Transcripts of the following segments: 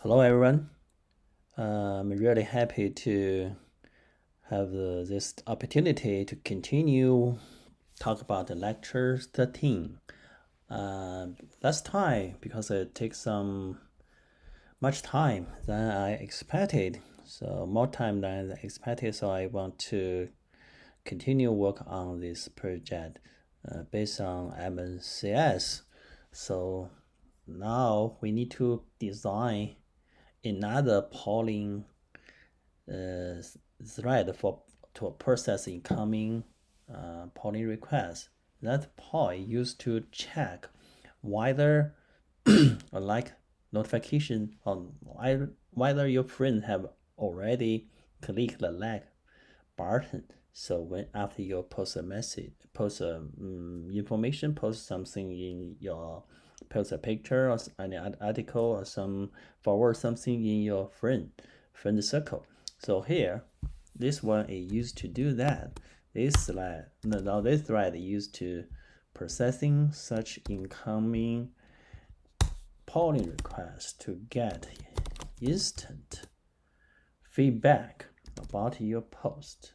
Hello, everyone. I'm really happy to have this opportunity to continue talk about the lecture 13. Last time, because it takes much time than I expected, so more time than I expected, so I want to continue work on this project based on MNCS. So now we need to design another polling thread to process incoming polling requests. That poll used to check whether like notification on whether your friends have already clicked the like button. So when after you post a message, post information, post something in your post a picture or any article or some forward something in your friend circle. So here, this one is used to do that. This thread is used to processing such incoming polling requests to get instant feedback about your post.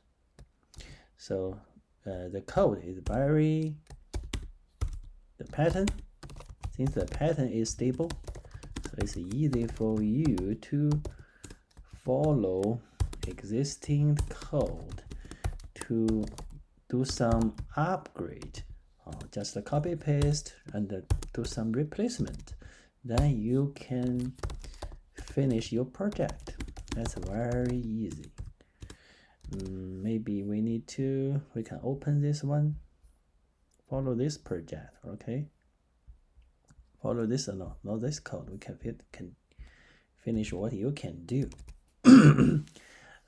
So the code is the pattern, since the pattern is stable, so it's easy for you to follow existing code to do some upgrade, or just copy paste and do some replacement. Then you can finish your project. That's very easy. Maybe we can open this one, follow this project, okay? Follow this not this code. We can finish what you can do.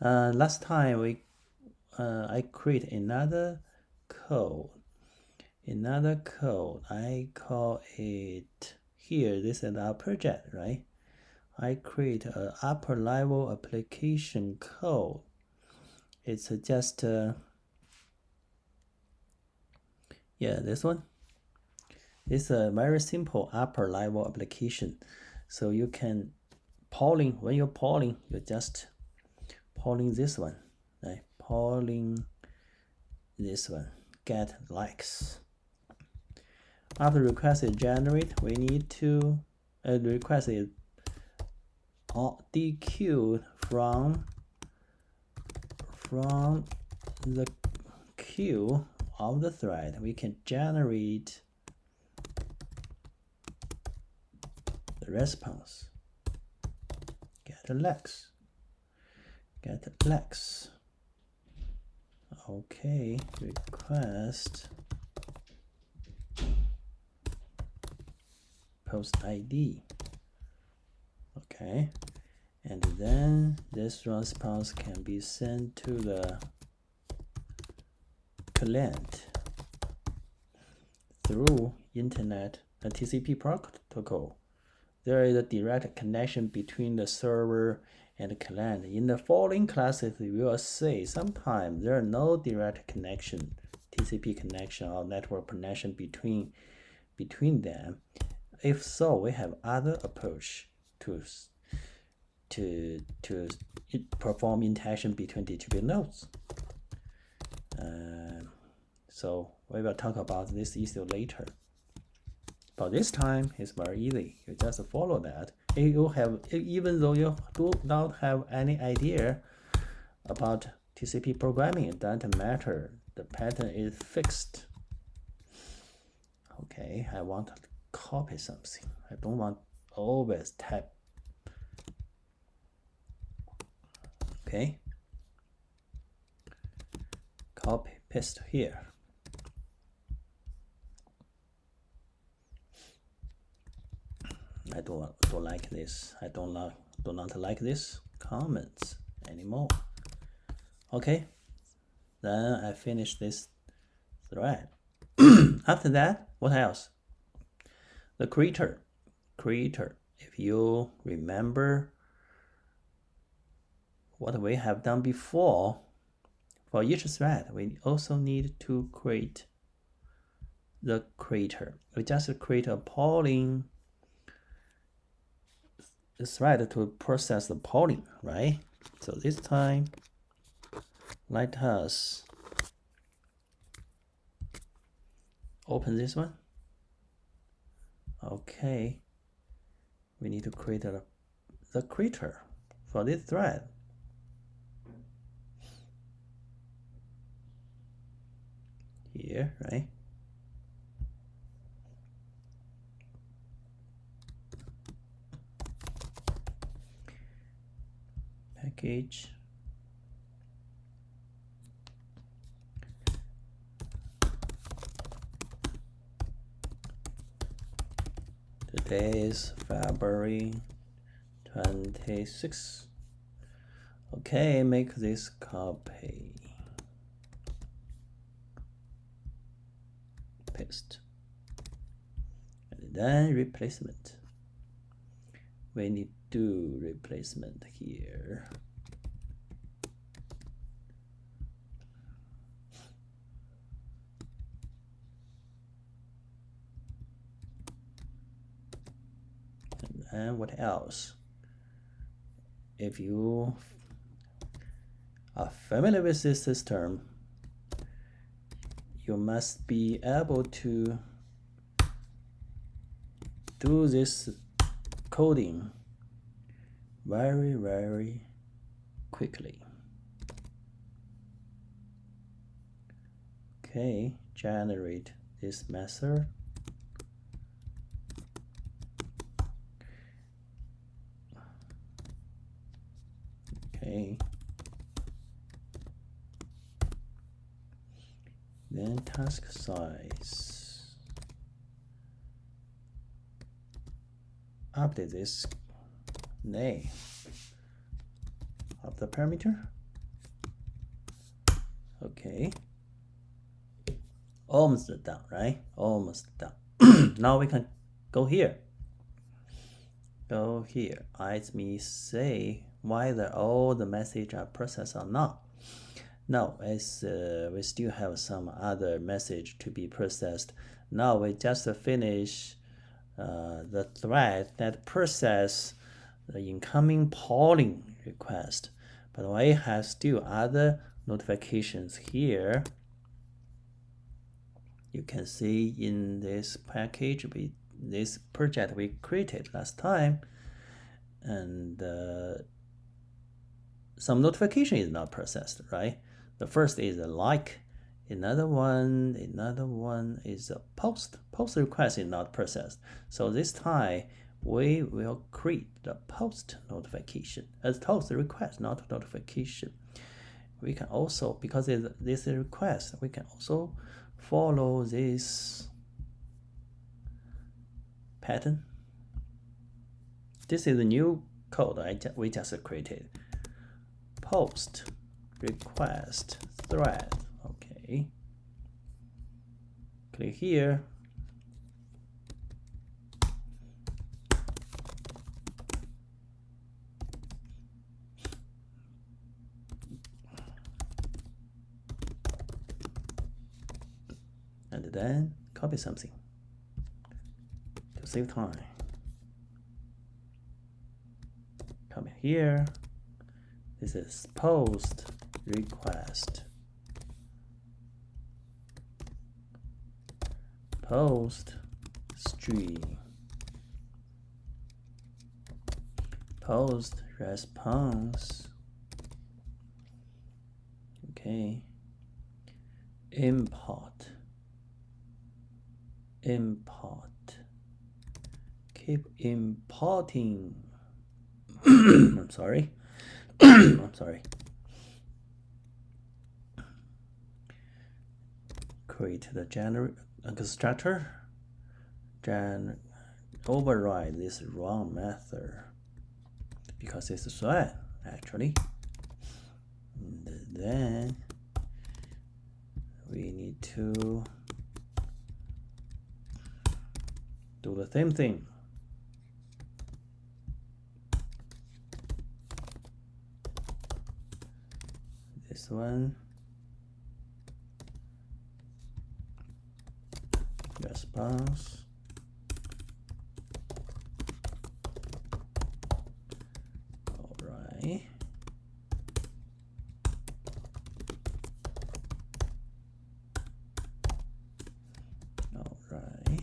Last time I create another code. I call it here. This is our project, right? I create an upper level application code. It's just this one. It's a very simple upper level application. So you can when you're polling, you just polling this one, right? Polling this one, get likes. After request is generate, we need to request is dequeued from the queue of the thread. We can generate the response. Get likes. Okay, request post ID. Okay, and then this response can be sent to the client through internet TCP protocol. There is a direct connection between the server and the client. In the following classes, we will see sometimes there are no direct connection, TCP connection or network connection between them. If so, we have other approach to perform interaction between TCP nodes. So we will talk about this issue later. But this time it's very easy. You just follow that. Even though you do not have any idea about TCP programming, it doesn't matter. The pattern is fixed. Okay, I want to copy something. I don't want always type. Okay, copy paste here. I don't like this. I do not like this comments anymore. Okay, then I finish this thread. After that, what else? The creator. If you remember what we have done before, for each thread, we also need to create the creator. We just create a polling thread to process the polling, right? So this time, let us open this one. Okay, we need to create the creator for this thread. Here, right? Package. Today is February 26th. Okay, make this copy. Paste. And then replacement. We need to do replacement here. And what else? If you are familiar with this system, you must be able to do this coding very, very quickly. Okay, generate this method. Okay. Then task size. Update this name of the parameter. Okay. Almost done, right? Almost done. Now we can go here. Go here. Let me say whether all the messages are processed or not. Now, as we still have some other message to be processed. Now we just finish the thread that process the incoming polling request, but we have still other notifications here. You can see in this package, this project we created last time, and some notification is not processed, right? The first is a like, another one is a post. Post request is not processed. So this time we will create the post notification as post request, not notification. We can also, because this is a request, we can also follow this pattern. This is a new code we just created. Post request thread. Okay. Click here. And then copy something to save time. Come here. This is post request. Post string. Post response. Okay. Import. Keep importing. I'm sorry. I'm sorry. Create the constructor. Override this wrong method because it's a thread actually. And then we need to do the same thing. This one, response, right. All right.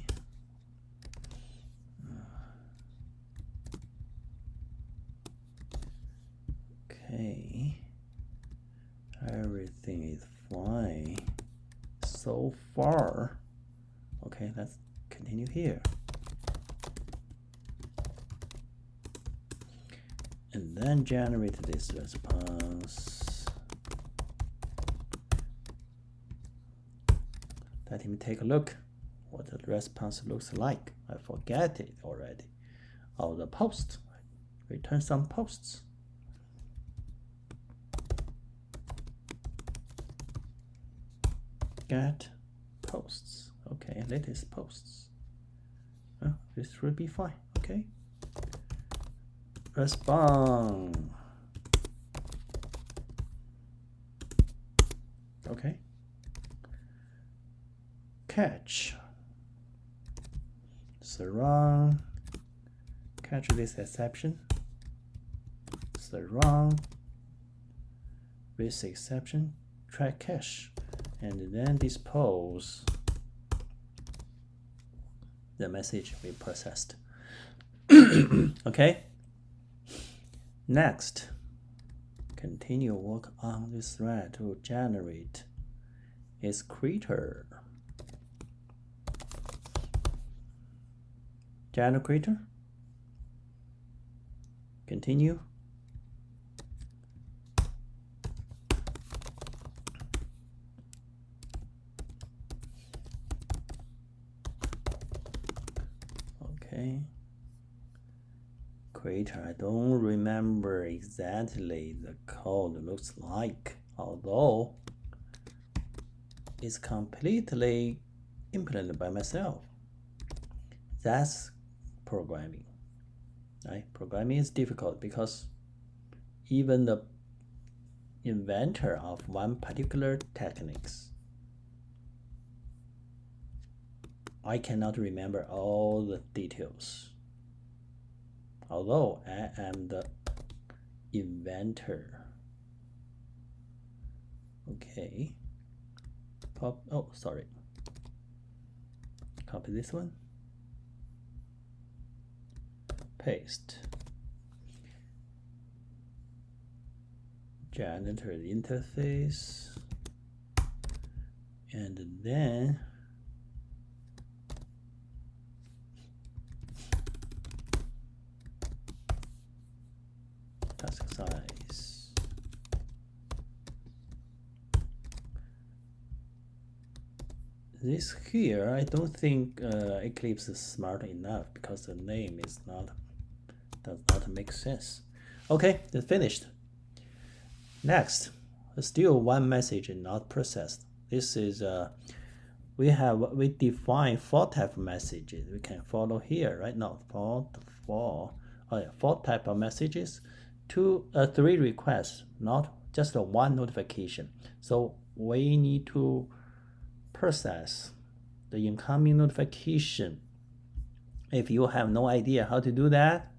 Okay. Everything is fine so far. Okay, let's continue here. And then generate this response. Let him take a look what the response looks like. I forget it already. Oh, the post. Return some posts. Get posts. Okay, latest posts. This should be fine. Okay. Respond. Okay. Catch. Surround. Catch this exception. Surround. With exception. Try cache. And then dispose the message we processed. Okay. Next, continue work on this thread to generate its creator. Generate creator. Continue. Okay. Creator, I don't remember exactly the code looks like, although it's completely implemented by myself. That's programming, right? Programming is difficult because even the inventor of one particular techniques, I cannot remember all the details. Although I am the inventor. Okay. Sorry. Copy this one. Paste. Janitor interface. And then task size. This here, I don't think Eclipse is smart enough because the name is does not make sense. Okay, it's finished. Next, still one message not processed. This is we define 4 type of messages. We can follow here, right? Now, 4 type of messages. 3 requests, not just 1 notification. So we need to process the incoming notification. If you have no idea how to do that,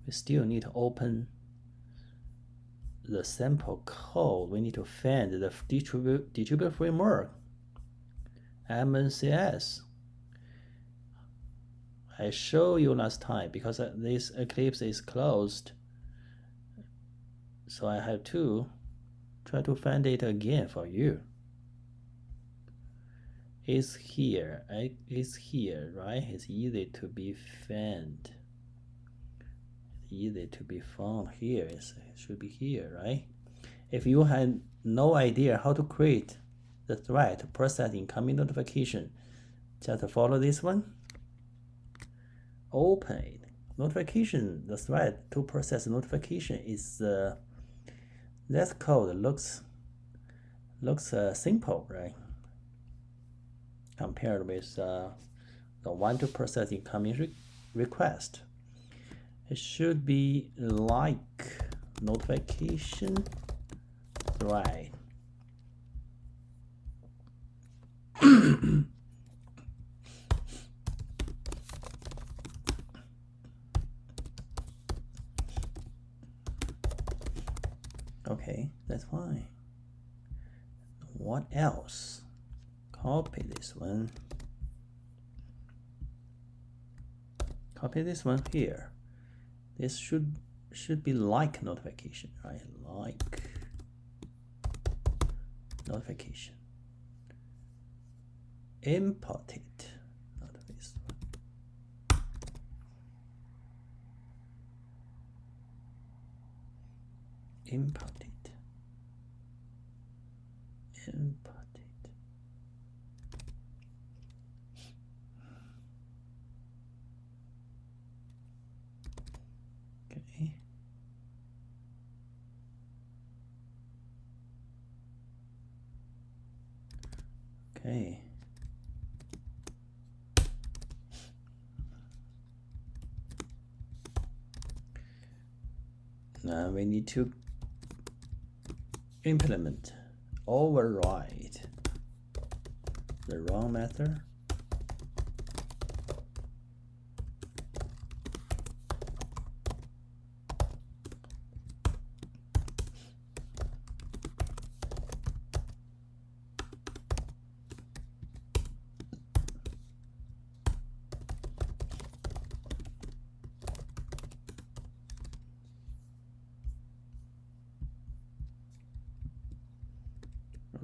we still need to open the sample code. We need to find the distributed framework, MNCS. I showed you last time because this Eclipse is closed. So I have to try to find it again for you. It's here, right? It's easy to be found. Easy to be found here. It should be here, right? If you had no idea how to create the thread to process incoming notification, just follow this one. Open it. Notification, the thread to process notification is that code looks simple, right? Compared with the one to process incoming request. It should be like notification thread. Okay, that's fine. What else? Copy this one. Copy this one here. This should be like notification, right? Like notification. Import it. Not this one. Import it. Import it. Okay. Okay. Now we need to implement override the wrong method.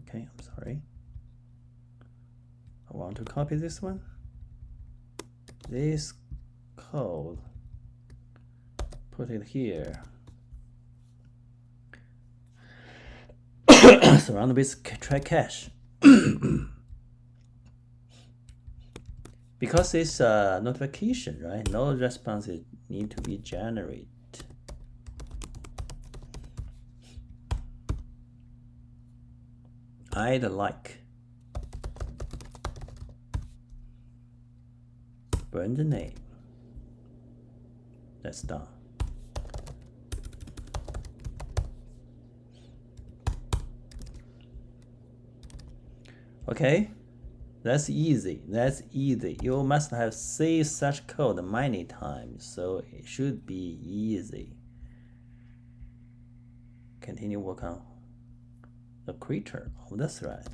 Okay, I'm sorry. I want to copy this one. This code, put it here. Surround with try cache. Because it's a notification, right? No responses need to be generated. I'd like brand name. That's done. Okay, that's easy. That's easy. You must have seen such code many times, so it should be easy. Continue work on the creator of the thread.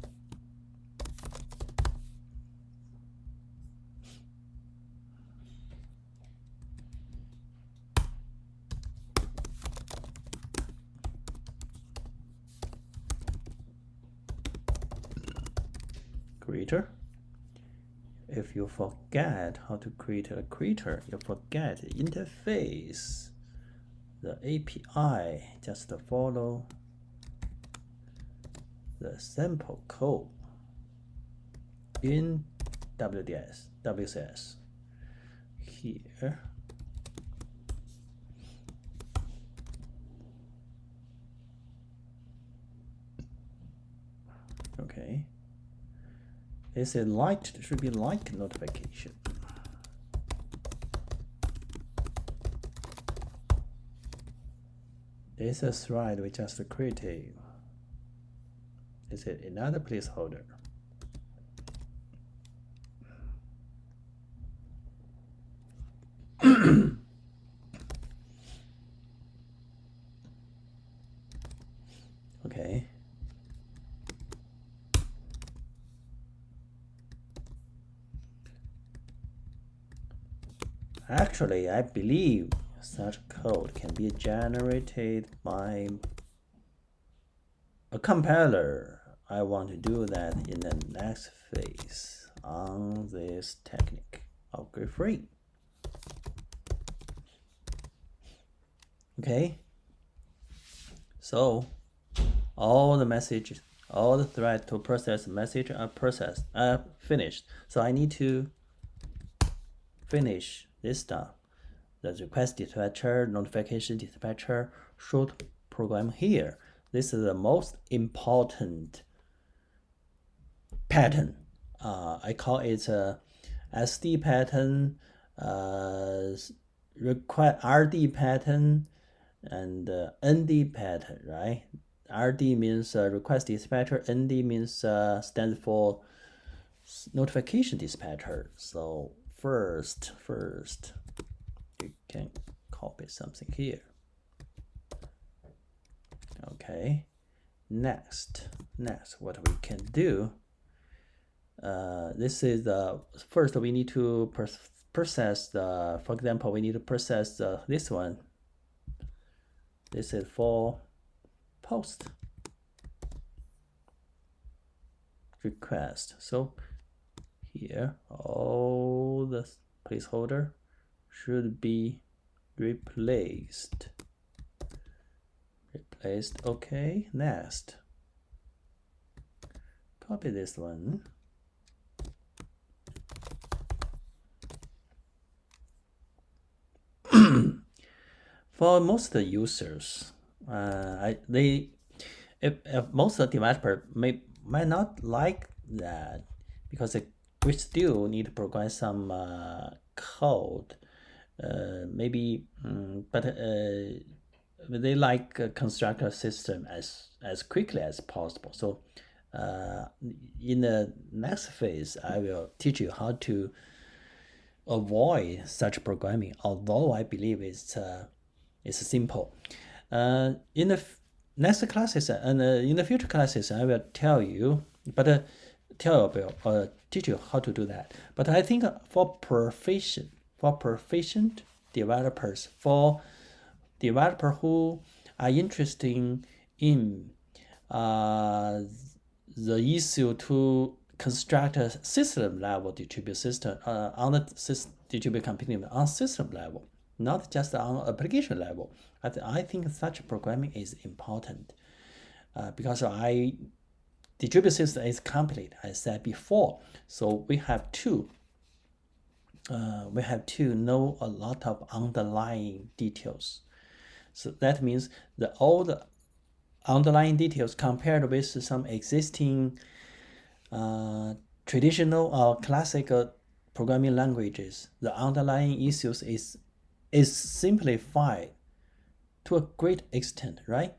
Creator. If you forget how to create a creator, you forget the interface, the API, just follow the sample code in WCS here. Okay. It's a light, it should be like notification. This is a thread we just created. Is it another placeholder? Okay. Actually, I believe such code can be generated by a compiler. I want to do that in the next phase on this technique of GridFree. Okay. So all the messages, all the thread to process message are finished. So I need to finish this stuff. The request dispatcher, notification dispatcher should program here. This is the most important pattern. I call it a SD pattern, RD pattern, and ND pattern, right? RD means request dispatcher, ND means stands for notification dispatcher. So first you can copy something here. Okay. Okay, next what we can do, this is the first we need to process the, for example, we need to process this one. This is for post request. So here all the placeholder should be replaced. Okay, next copy this one. For most users, if most of the developer might not like that, because we still need to provide some code, maybe, but they like construct a system as quickly as possible. So in the next phase, I will teach you how to avoid such programming, although I believe it's simple. In the next classes and in the future classes, I will tell you, but teach you how to do that. But I think for proficient developers, for developer who are interested in the issue to construct a system level distributed system on the distributed computing on system level, not just on application level. I think such programming is important because distributed system is complete, I said before. So we have to know a lot of underlying details. So that means all the underlying details compared with some existing traditional or classical programming languages, the underlying issues is simplified to a great extent, right?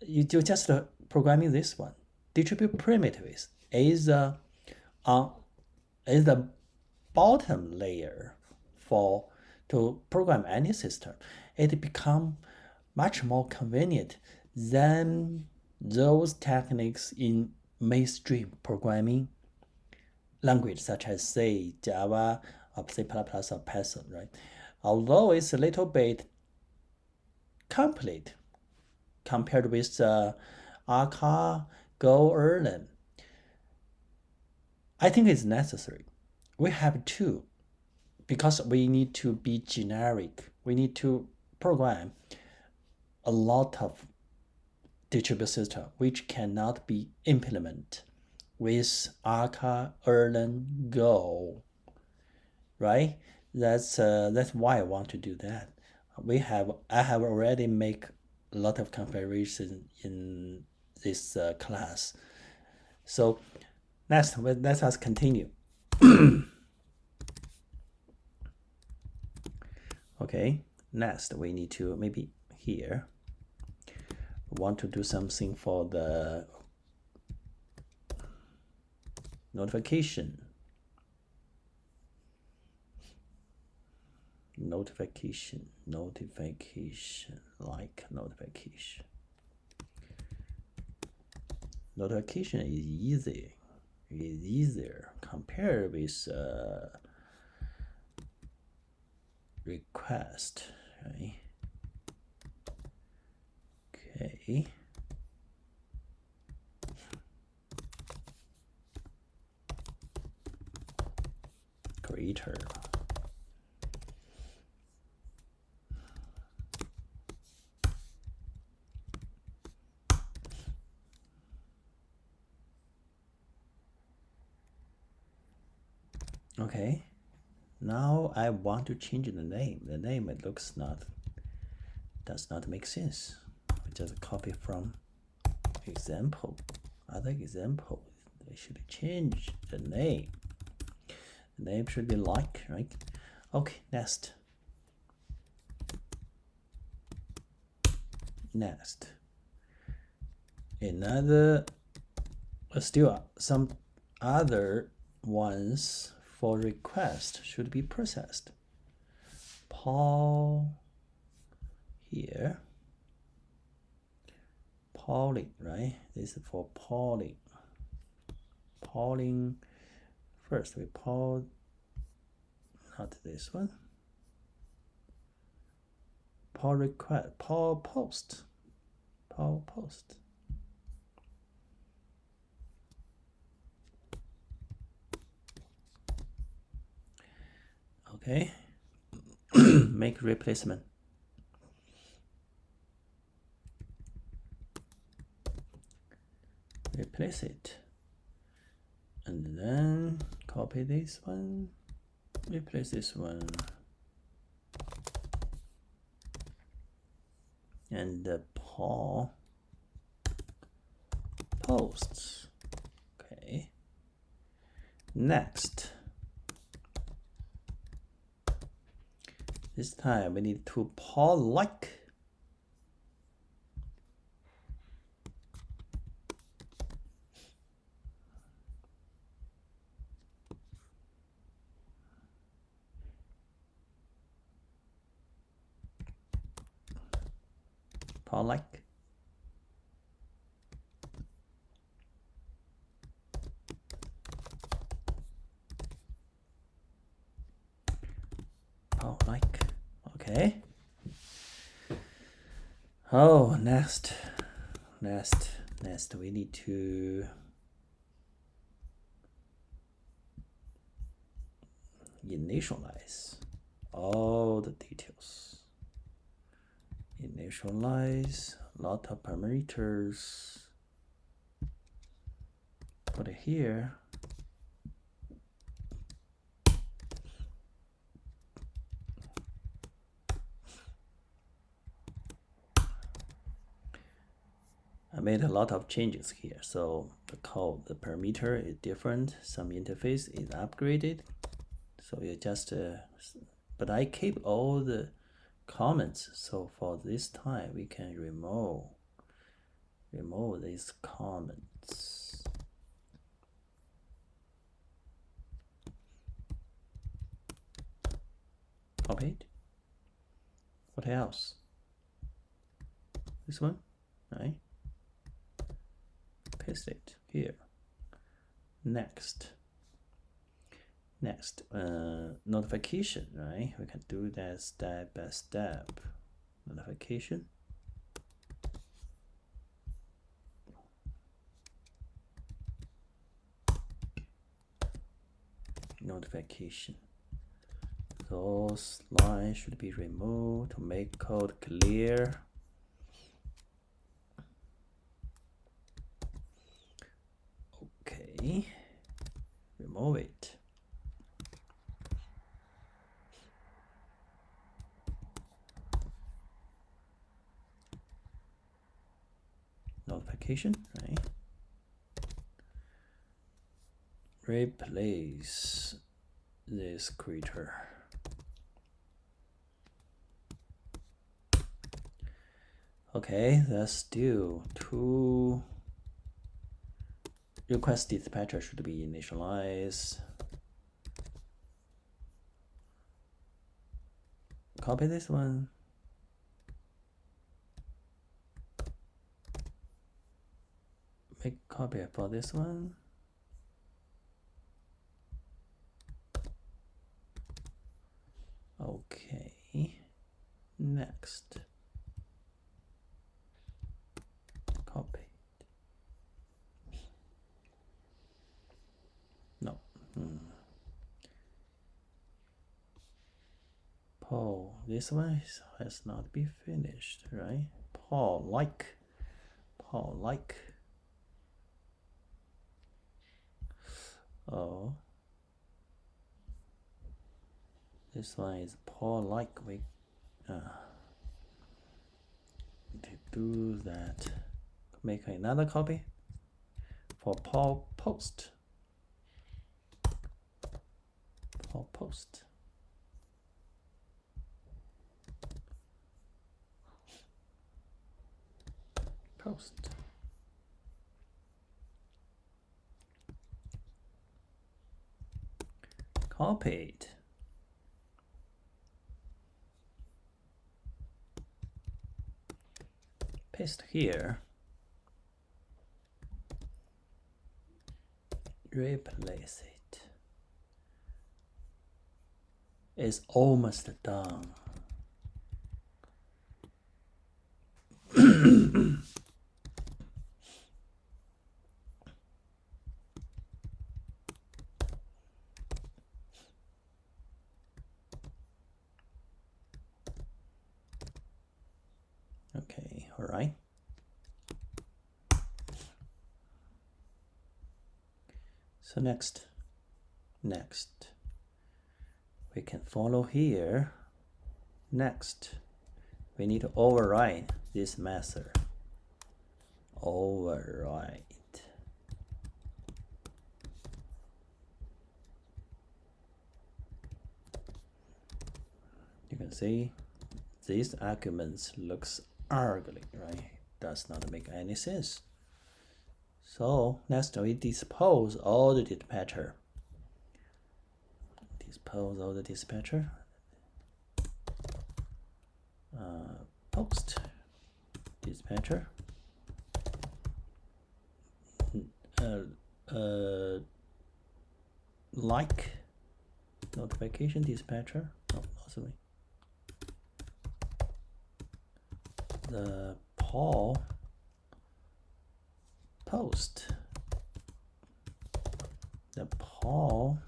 You just programming this one. Distributed primitives is the bottom layer to program any system. It becomes much more convenient than those techniques in mainstream programming language such as C, Java, or C++, or Python, right? Although it's a little bit complete compared with Akka, Go, Erlang, I think it's necessary. We have to, because we need to be generic. We need to program a lot of distributed system which cannot be implemented with Akka, Erlang, Go, right? That's why I want to do that. I have already make a lot of comparison in this class. So next, let us continue. Okay, next we need to maybe here want to do something for the notification like notification. Notification is easy. It is easier compared with request, right? Okay. Greater. Okay. Now I want to change the name. The name it does not make sense. I just copy from example. Other example. I should change the name. The name should be like, right? Okay, next. Another, still some other ones for request should be processed. Paul here. Pauling, right? This is for Pauling. Pauling. First we Paul, not this one. Paul request, Paul post, Paul post. Okay, make replacement. Replace it. And then copy this one, replace this one. And Paul posts. Okay. Next. This time we need to Paul like. Paul like. Paul like. Okay. Oh, next we need to initialize all the details. Initialize a lot of parameters. Put it here. I made a lot of changes here, so the code, the parameter is different. Some interface is upgraded, so you just but I keep all the comments, so for this time we can remove these comments. Copy it. What else? This one, right? Paste it here. Next, notification, right? We can do that step by step. Notification. Notification. Those lines should be removed to make code clear. Okay, remove it. Notification, right? Replace this creator. Okay, that's still two. Request dispatcher should be initialized. Copy this one. Make copy for this one. Okay, next. Copy. No. Paul, this one has not been finished, right? Paul like. Oh, this one is Paul like. We to do that, make another copy for Paul post. Paul post. Post. Copied. Paste here. replace it. It's almost done. Okay, all right. So next, we can follow here. Next, we need to override this method. Override. You can see these arguments looks ugly, right? Does not make any sense. So next we dispose all the dispatcher. Dispose all the dispatcher. Post dispatcher. Like notification dispatcher. Oh, sorry. The Paul post. The Paul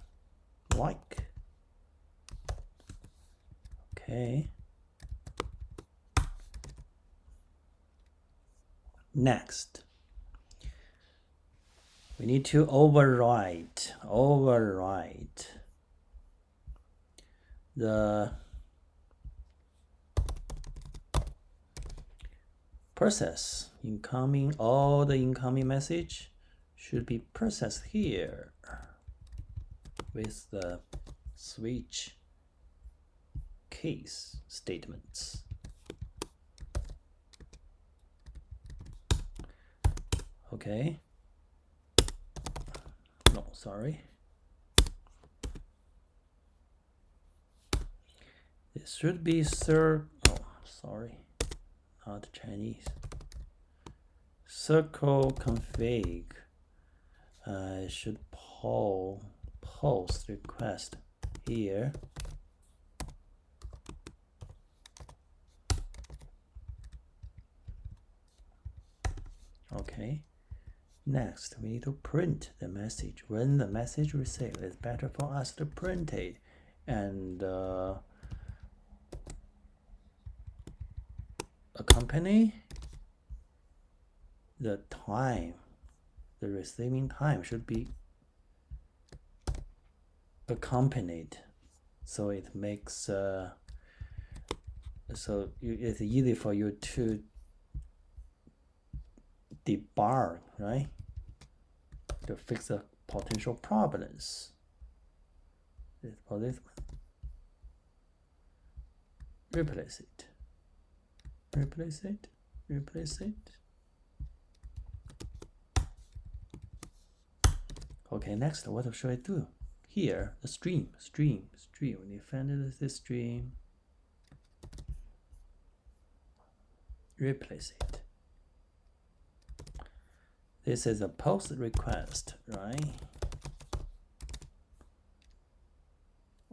like. Okay. Next, we need to override the process. All the incoming message should be processed here with the switch case statements. Okay. No, sorry. This should be not Chinese. Circle config should post request here. Okay. Next, we need to print the message. When the message received, it's better for us to print it and accompany the time. The receiving time should be accompanied, so it makes it's easy for you to debug, right? To fix the potential problems. For this one, replace it. Okay, next, what should I do? Here, the stream. When you find this stream, replace it. This is a post request, right?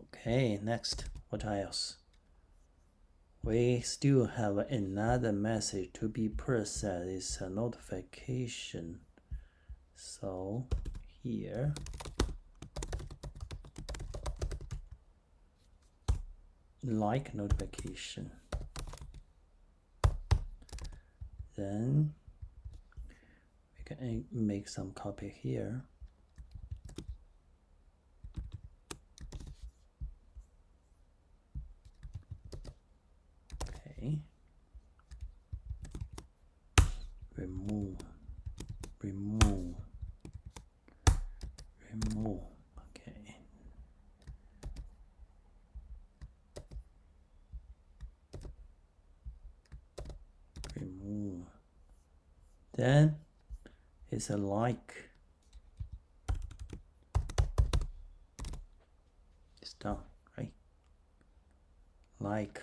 Okay, next, what else? We still have another message to be processed. It's a notification. So here, like notification. Then we can make some copy here. Okay. Remove. Okay. Remove. Then it's a like. It's done, right? Like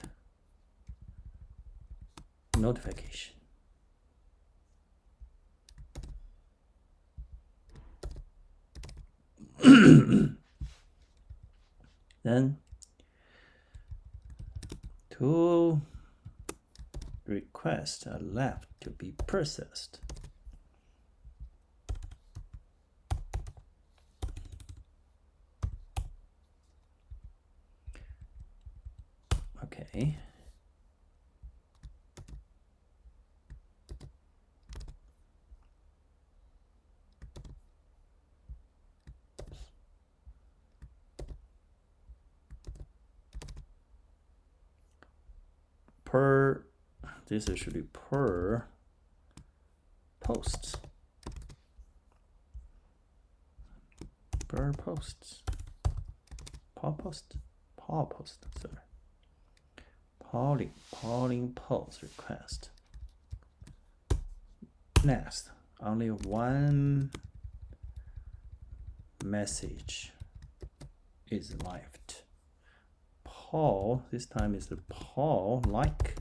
notification. Then two requests are left to be processed. Okay. This should be per posts. Per posts. Sorry. Polling post request. Next, only one message is left. Paul, this time is the Paul like.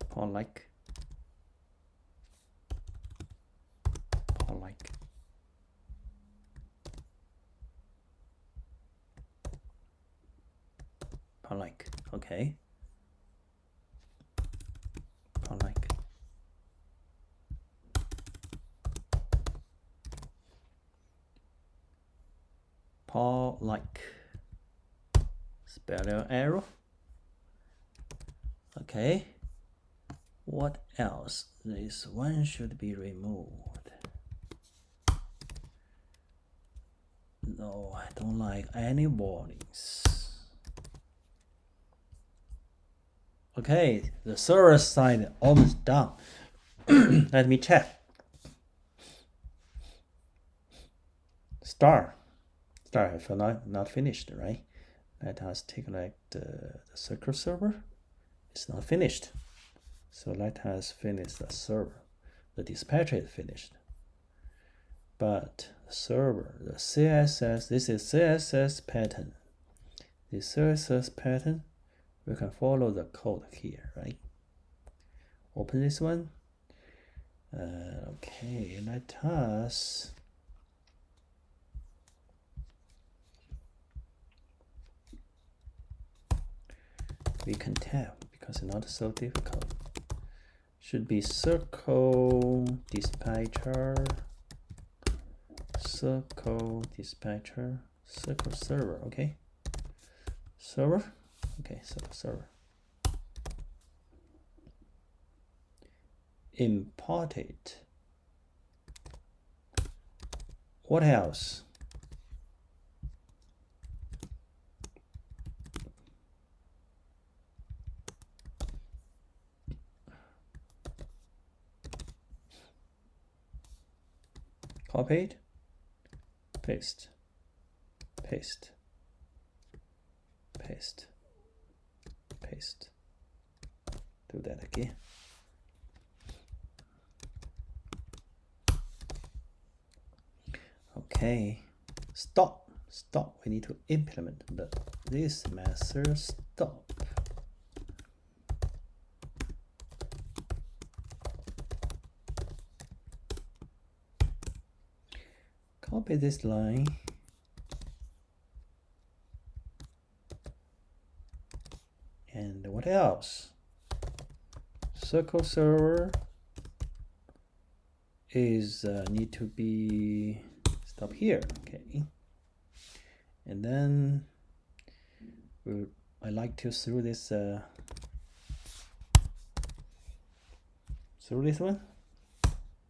Paul like. Paul like. Paul like. Okay. Paul like. Paul like. Spell error. Okay. What else? This one should be removed. No, I don't like any warnings. Okay, the server side almost done. Let me check. Star if not finished, right? Let us take like the SQL server. It's not finished. So let us finish the server. The dispatcher is finished. But the server, the CSS, this is CSS pattern. The CSS pattern, we can follow the code here, right? Open this one. Okay, let us we can tell because it's not so difficult. Should be circle dispatcher, circle server, okay? Server, okay, circle server. Import it. What else? Copy it, paste. Do that again. Okay, stop. We need to implement this method stop. Copy this line. And what else? Circle server is need to be stop here, okay? And then I like to through this one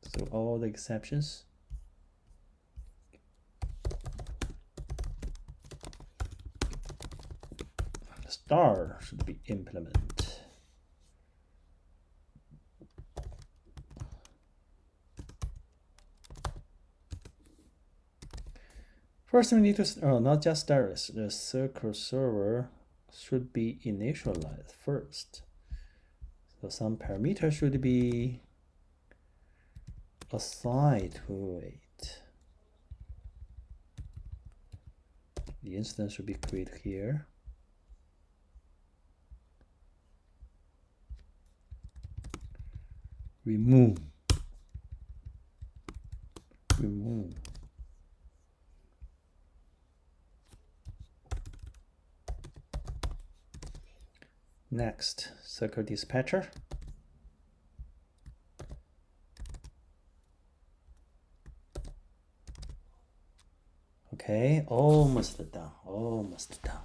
through all the exceptions. Star should be implement. First, we need to not just start. The circle server should be initialized first. So some parameter should be assigned to it. The instance should be created here. Remove. Next, Circle Dispatcher. Okay, almost done, almost done.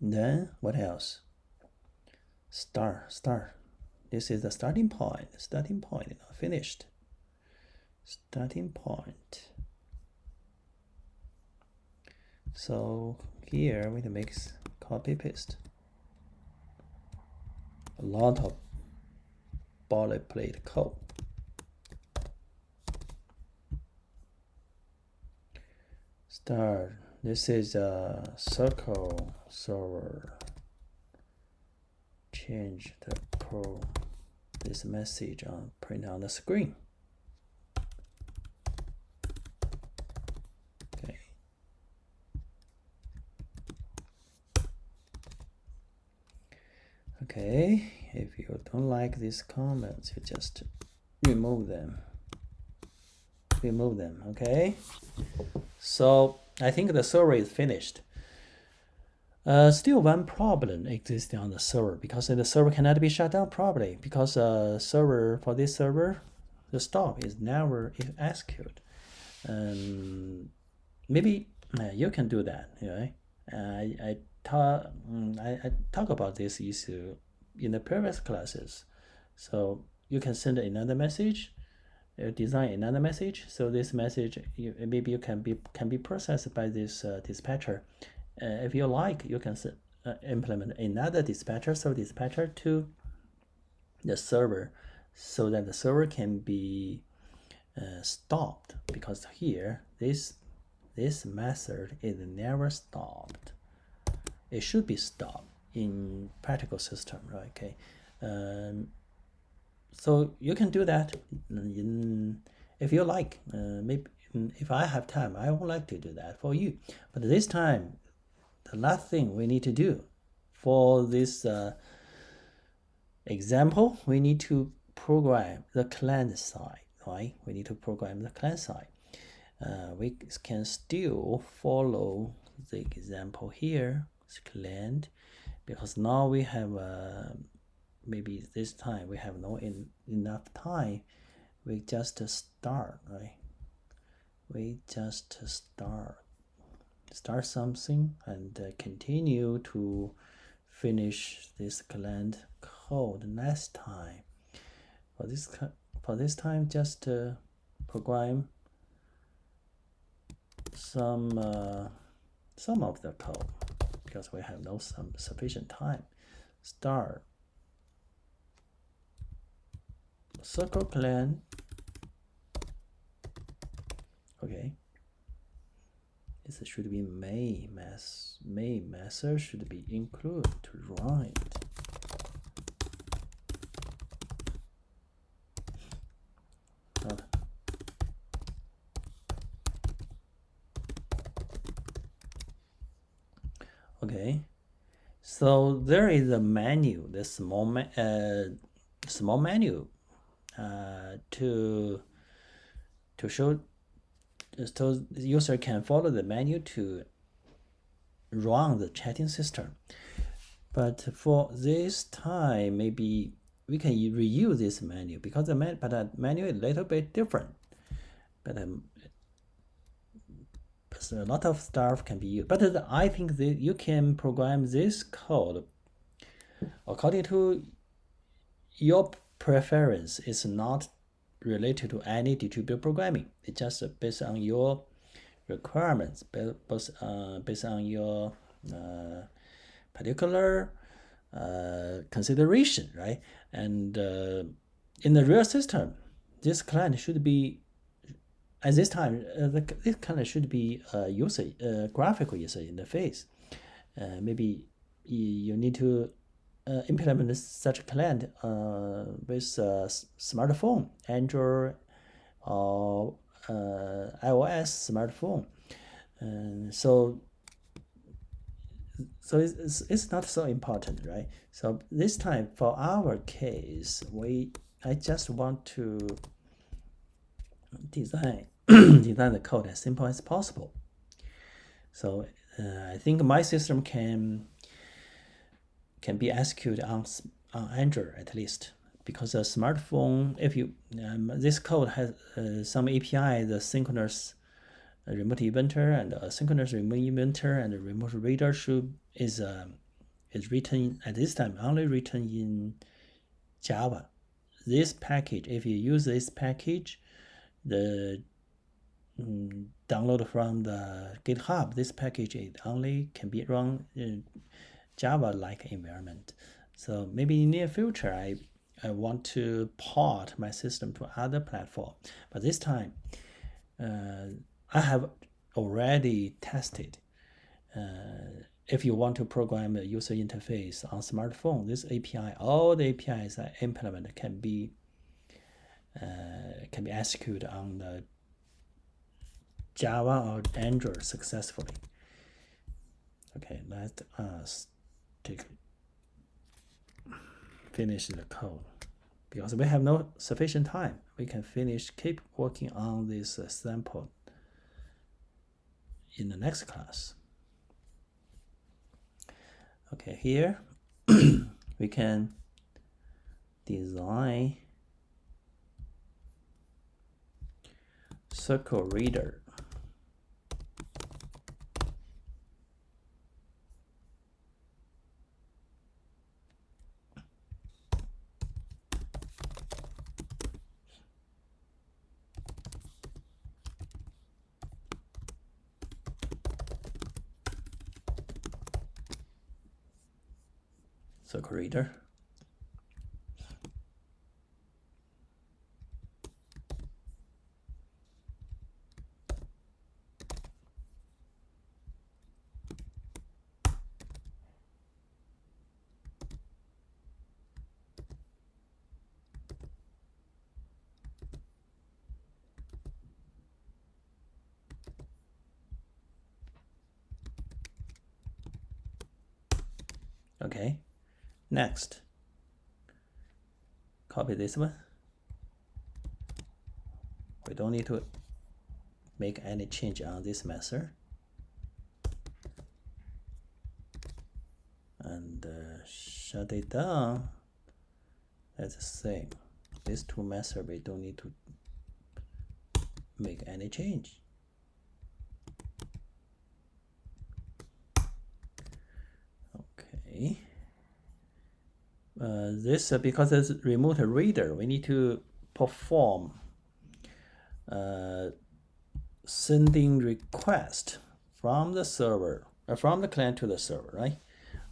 Then what else? Start. This is the starting point. Starting point, not finished. Starting point. So here we can make copy paste. A lot of boilerplate code. Start. This is a circle server. Change the this message on print on the screen. Okay. Okay. If you don't like these comments, you just remove them. Okay. So I think the server is finished. Still one problem existing on the server, because the server cannot be shut down properly, because for this server, the stop is never executed. Maybe you can do that. Right? I talk about this issue in the previous classes. So you can send another message, design another message. So this message maybe can be processed by this dispatcher. If you like, you can implement another dispatcher, so dispatcher to the server, so that the server can be stopped, because here this method is never stopped. It should be stopped in practical system, right? Okay. So you can do that if you like. Maybe if I have time, I would like to do that for you. But this time, the last thing we need to do for this example, we need to program the client side, right? We need to program the client side. We can still follow the example here, client, because now we have maybe this time we have no enough time. We just start, right? We just start something and continue to finish this client code next time. For this time, just program some of the code, because we have no sufficient time. Start circle client. Okay. This should be main method should be included to run it. Okay, so there is a menu, the small menu to show. So the user can follow the menu to run the chatting system. But for this time, maybe we can reuse this menu, because the menu is a little bit different. But a lot of stuff can be used. But I think that you can program this code according to your preference. It's not related to any distributed programming. It's just based on your requirements, based on your particular consideration, right? And in the real system, this client should be, at this time, this client should be graphical user interface. Maybe you need to implement such a client with a smartphone, Android or iOS smartphone. So it's not so important, right? So this time, for our case, I just want to design the code as simple as possible. So I think my system can be executed on Android at least, because a smartphone, if you this code has some API, the synchronous remote eventer and asynchronous remote eventer and the remote reader is written at this time only written in Java. This package, if you use this package, the download from the GitHub, this package it only can be run in Java-like environment. So maybe in near future, I want to port my system to other platform, but this time I have already tested. If you want to program a user interface on smartphone, this API, all the APIs I implement can be executed on the Java or Android successfully. Okay, let us finish the code. Because we have no sufficient time, we can keep working on this sample in the next class. Okay, here we can design circle reader. Circle reader. Okay, next, copy this one. We don't need to make any change on this method. And shut it down. That's the same. These two methods, we don't need to make any change. Okay. This because it's remote reader, we need to perform sending request from the server, from the client to the server, right?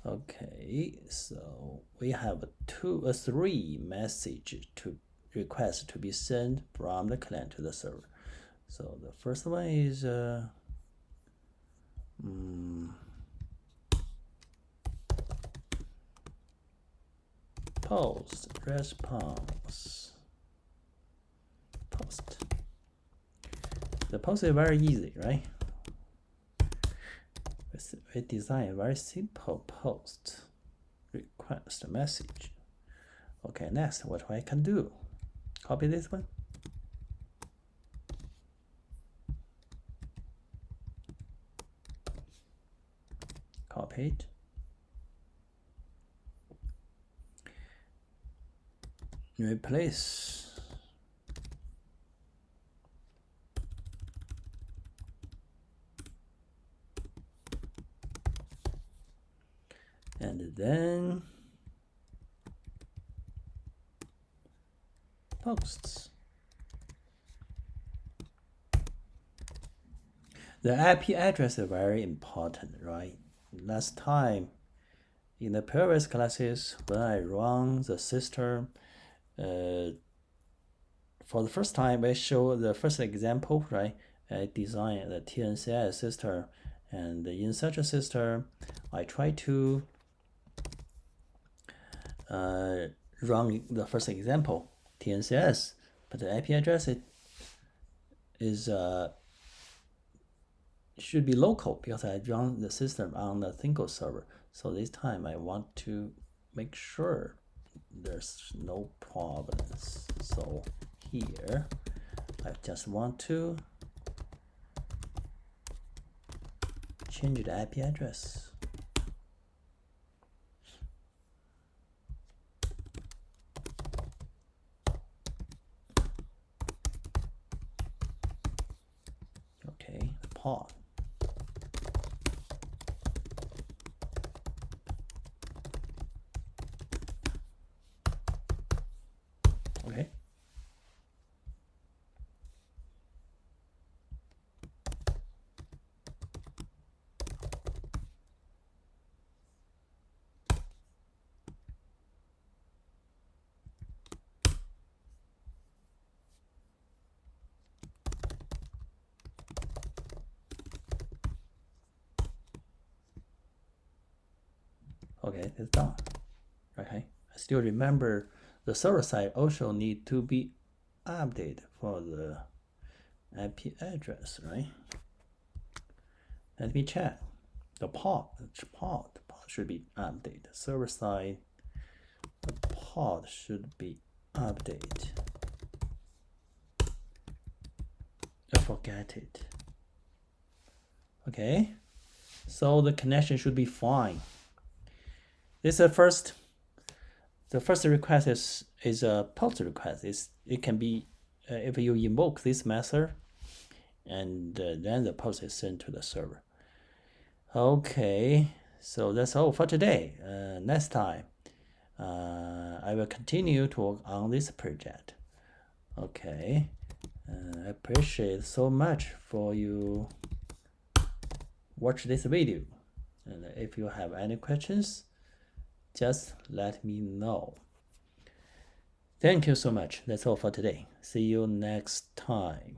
Okay, so we have three messages to request to be sent from the client to the server. So the first one is post response post. The post is very easy, right? We design a very simple post request message. Okay, next, what I can do? Copy this one. Copy it. Replace. And then posts. The IP address is very important, right? Last time in the previous classes, when I run the system, for the first time, I show the first example, right? I design the TNCS system, and in such a system, I try to run the first example, TNCS, but the IP address should be local because I run the system on the single server. So this time I want to make sure there's no problems. So here, I just want to change the IP address. Okay, the pod. Okay. Okay, it's done. Okay, I still remember the server side also need to be updated for the IP address, right? Let me check. The pod should be updated. Server side, the pod should be updated. I forget it. Okay, so the connection should be fine. This is the first request is a post request. It can be if you invoke this method, and then the post is sent to the server. Okay, so that's all for today. Next time, I will continue to work on this project. Okay, I appreciate so much for you watch this video. And if you have any questions, just let me know. Thank you so much. That's all for today. See you next time.